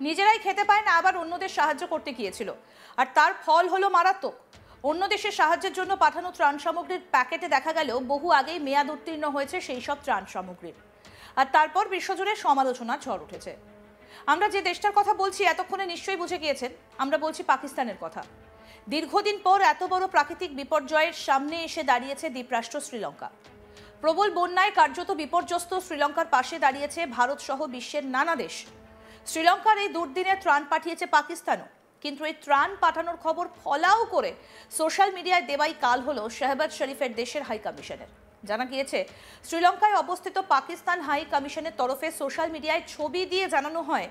নিজেরাই খেতে পায় না, আবার অন্যদের সাহায্য করতে গিয়েছিল, আর তার ফল হলো মারাত্মক। অন্য দেশের সাহায্যের জন্য পাঠানো ত্রাণ সামগ্রীর প্যাকেটে দেখা গেল বহু আগেই মেয়াদ উত্তীর্ণ হয়েছে সেই সব ত্রাণ সামগ্রীর, আর তারপর বিশ্বজুড়ে সমালোচনার ঝড় উঠেছে। আমরা যে দেশটার কথা বলছি এতক্ষণে নিশ্চয়ই বুঝে গিয়েছেন, আমরা বলছি পাকিস্তানের কথা। দীর্ঘদিন পর এত বড় প্রাকৃতিক বিপর্যয়ের সামনে এসে দাঁড়িয়েছে দ্বীপরাষ্ট্র শ্রীলঙ্কা। প্রবল বন্যায় কার্যত বিপর্যস্ত শ্রীলঙ্কার পাশে দাঁড়িয়েছে ভারত সহ বিশ্বের নানা দেশ। শ্রীলঙ্কার এই দুর্দিনে ত্রাণ পাঠিয়েছে পাকিস্তানও, কিন্তু এই ত্রাণ পাঠানোর খবর ফলাও করে সোশ্যাল মিডিয়ায় দেওয়াই কাল হলো শাহবাজ শরীফের দেশের হাই কমিশনের। জানা গিয়েছে, শ্রীলঙ্কায় অবস্থিত পাকিস্তান হাই কমিশনের তরফে সোশ্যাল মিডিয়ায় ছবি দিয়ে জানানো হয়,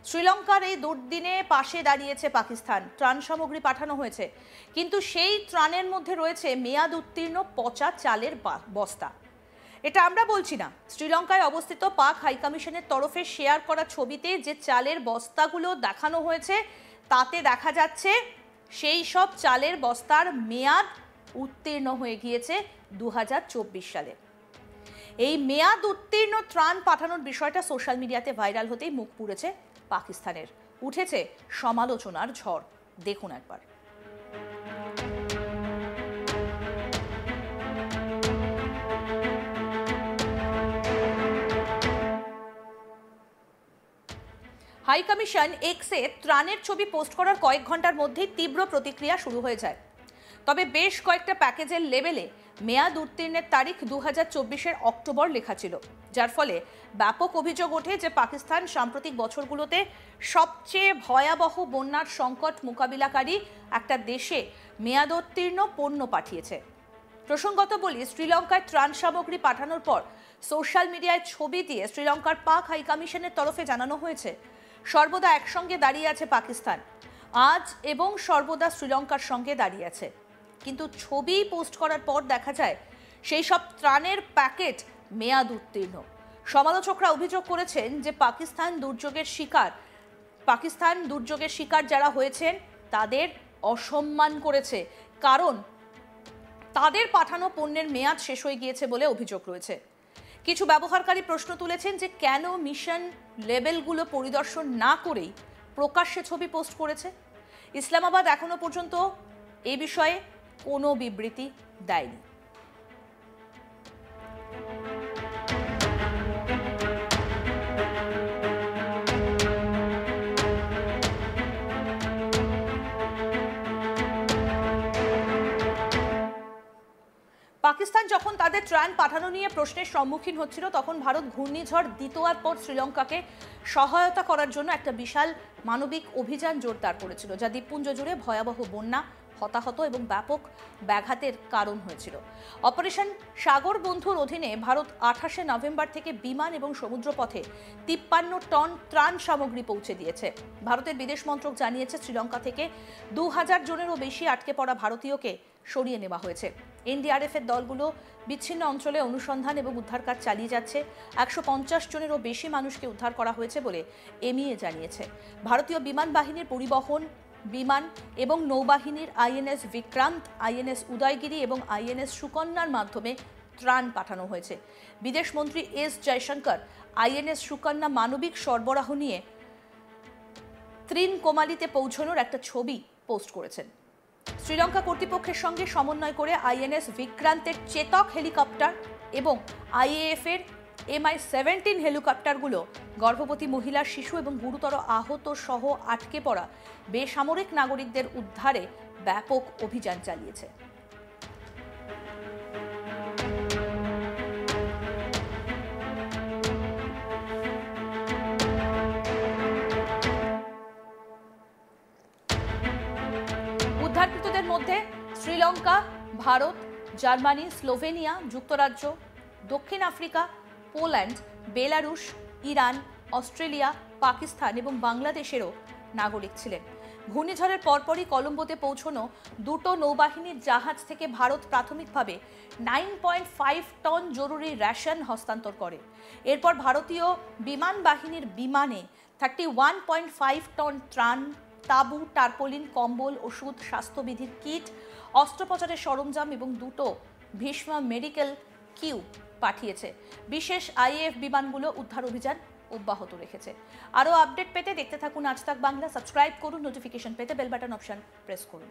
শ্রীলঙ্কার এই দুর্দিনে পাশে দাঁড়িয়েছে পাকিস্তান, ত্রাণ সামগ্রী পাঠানো হয়েছে, কিন্তু সেই ত্রাণের মধ্যে রয়েছে মেয়াদ উত্তীর্ণ পচা চালের বস্তা। এটা আমরা বলছি না, শ্রীলঙ্কায় অবস্থিত পাক হাইকমিশনের তরফে শেয়ার করা ছবিতে যে চালের বস্তাগুলো দেখানো হয়েছে তাতে দেখা যাচ্ছে সেই সব চালের বস্তার মেয়াদ উত্তীর্ণ হয়ে গিয়েছে 2024 সালে। এই মেয়াদ উত্তীর্ণ ত্রাণ পাঠানোর বিষয়টা সোশ্যাল মিডিয়াতে ভাইরাল হতেই মুখ পুড়েছে পাকিস্তানের, উঠেছে সমালোচনার ঝড়। দেখুন একবার। হাই কমিশন এক্সে ত্রাণের ছবি পোস্ট করার কয়েক ঘন্টার মধ্যেই তীব্র প্রতিক্রিয়া শুরু হয়ে যায়। তবে বেশ কয়েকটা প্যাকেজের লেবেলে মেয়াদ উত্তীর্ণের তারিখ 2024-এর অক্টোবর লেখা ছিল, যার ফলে ব্যাপক অভিযোগ ওঠে যে পাকিস্তান সাম্প্রতিক বছরগুলোতে সবচেয়ে ভয়াবহ বন্যার সংকট মোকাবিলাকারী একটা দেশে মেয়াদোত্তীর্ণ পণ্য পাঠিয়েছে। প্রসঙ্গত বলি, শ্রীলঙ্কায় ত্রাণ সামগ্রী পাঠানোর পর সোশ্যাল মিডিয়ায় ছবি দিয়ে শ্রীলঙ্কার পাক হাই কমিশনের তরফে জানানো হয়েছে, সর্বদা একসঙ্গে দাঁড়িয়ে আছে পাকিস্তান, আজ এবং সর্বদা শ্রীলঙ্কার সঙ্গে দাঁড়িয়ে আছে। কিন্তু ছবি পোস্ট করার পর দেখা যায় সেই সব ত্রাণের প্যাকেট মেয়াদ উত্তীর্ণ। সমালোচকরা অভিযোগ করেছেন যে পাকিস্তান দুর্যোগের শিকার যারা হয়েছেন তাদের অসম্মান করেছে, কারণ তাদের পাঠানো পণ্যের মেয়াদ শেষ হয়ে গিয়েছে বলে অভিযোগ রয়েছে। কিছু ব্যবহারকারী প্রশ্ন তুলেছেন যে কেন মিশন লেবেলগুলো পরিদর্শন না করেই প্রকাশ্যে ছবি পোস্ট করেছে। ইসলামাবাদ এখনো পর্যন্ত এই বিষয়ে কোনো বিবৃতি দেয়নি। পাকিস্তান যখন তাদের ত্রাণ পাঠানো নিয়ে প্রশ্নের সম্মুখীন হচ্ছিল, তখন ভারত ঘূর্ণিঝড় দিতোয়ার পর শ্রীলঙ্কাকে সহায়তা করার জন্য একটা বিশাল মানবিক অভিযান জোরদার করেছিল, যা দ্বীপপুঞ্জ জুড়ে ভয়াবহ বন্যা, হতাহত এবং ব্যাপক ব্যাঘাতের কারণ হয়েছিল। অপারেশন সাগর বন্ধুর অধীনে ভারত 28শে নভেম্বর থেকে বিমান এবং সমুদ্রপথে 53 টন ত্রাণ সামগ্রী পৌঁছে দিয়েছে। ভারতের বিদেশ মন্ত্রক জানিয়েছে, শ্রীলঙ্কা থেকে 2000 জনেরও বেশি আটকে পড়া ভারতীয়কে সরিয়ে নেওয়া হয়েছে। এনডিআরএফ এর দলগুলো বিচ্ছিন্ন অঞ্চলে অনুসন্ধান এবং উদ্ধার কাজ চালিয়ে যাচ্ছে। 150 জনেরও বেশি মানুষকে উদ্ধার করা হয়েছে বলে এমইএ জানিয়েছে। ভারতীয় বিমান বাহিনীর পরিবহন বিমান এবং নৌবাহিনীর আইএনএস বিক্রান্ত, আইএনএস উদয়গিরি এবং আইএনএস সুকন্যার মাধ্যমে ত্রাণ পাঠানো হয়েছে। বিদেশমন্ত্রী এস জয়শঙ্কর আইএনএস সুকন্যা মানবিক সরবরাহ নিয়ে ত্রিনকোমালিতে পৌঁছানোর একটা ছবি পোস্ট করেছেন। শ্রীলঙ্কা কর্তৃপক্ষের সঙ্গে সমন্বয় করে আইএনএস বিক্রান্তের চেতক হেলিকপ্টার এবং আইএএফ এর MI-17 হেলিকপ্টারগুলো গর্ভবতী মহিলা, শিশু এবং গুরুতর আহত সহ আটকে পড়া বেসামরিক নাগরিকদের উদ্ধারে ব্যাপক অভিযান চালিয়েছে। উদ্ধারকৃতদের মধ্যে শ্রীলঙ্কা, ভারত, জার্মানি, স্লোভেনিয়া, যুক্তরাজ্য, দক্ষিণ Africa, Poland, Belarus, Iran, Australia, Pakistan এবং বাংলাদেশেরও নাগরিক ছিলেন। ঘূর্ণিঝড়ের পরপরই কলম্বোতে পৌঁছানো দুটো নৌবাহিনীর জাহাজ থেকে ভারত প্রাথমিকভাবে 9.5 টন জরুরি রেশন হস্তান্তর করে। এরপর ভারতীয় বিমান বাহিনীর বিমানে 31.5 টন ত্রাণ, তাঁবু, টারপোলিন, কম্বল, ওষুধ, স্বাস্থ্যবিধির কিট, অস্ত্রোপচারের সরঞ্জাম এবং দুটো ভীষ্ম মেডিকেল কিউ পাঠিয়েছে। বিশেষ আইএএফ বিমানগুলো উদ্ধার অভিযান অব্যাহত রেখেছে। আরও আপডেট পেতে দেখতে থাকুন আজ তাক বাংলা। সাবস্ক্রাইব করুন, নোটিফিকেশন পেতে বেল বাটন অপশন প্রেস করুন।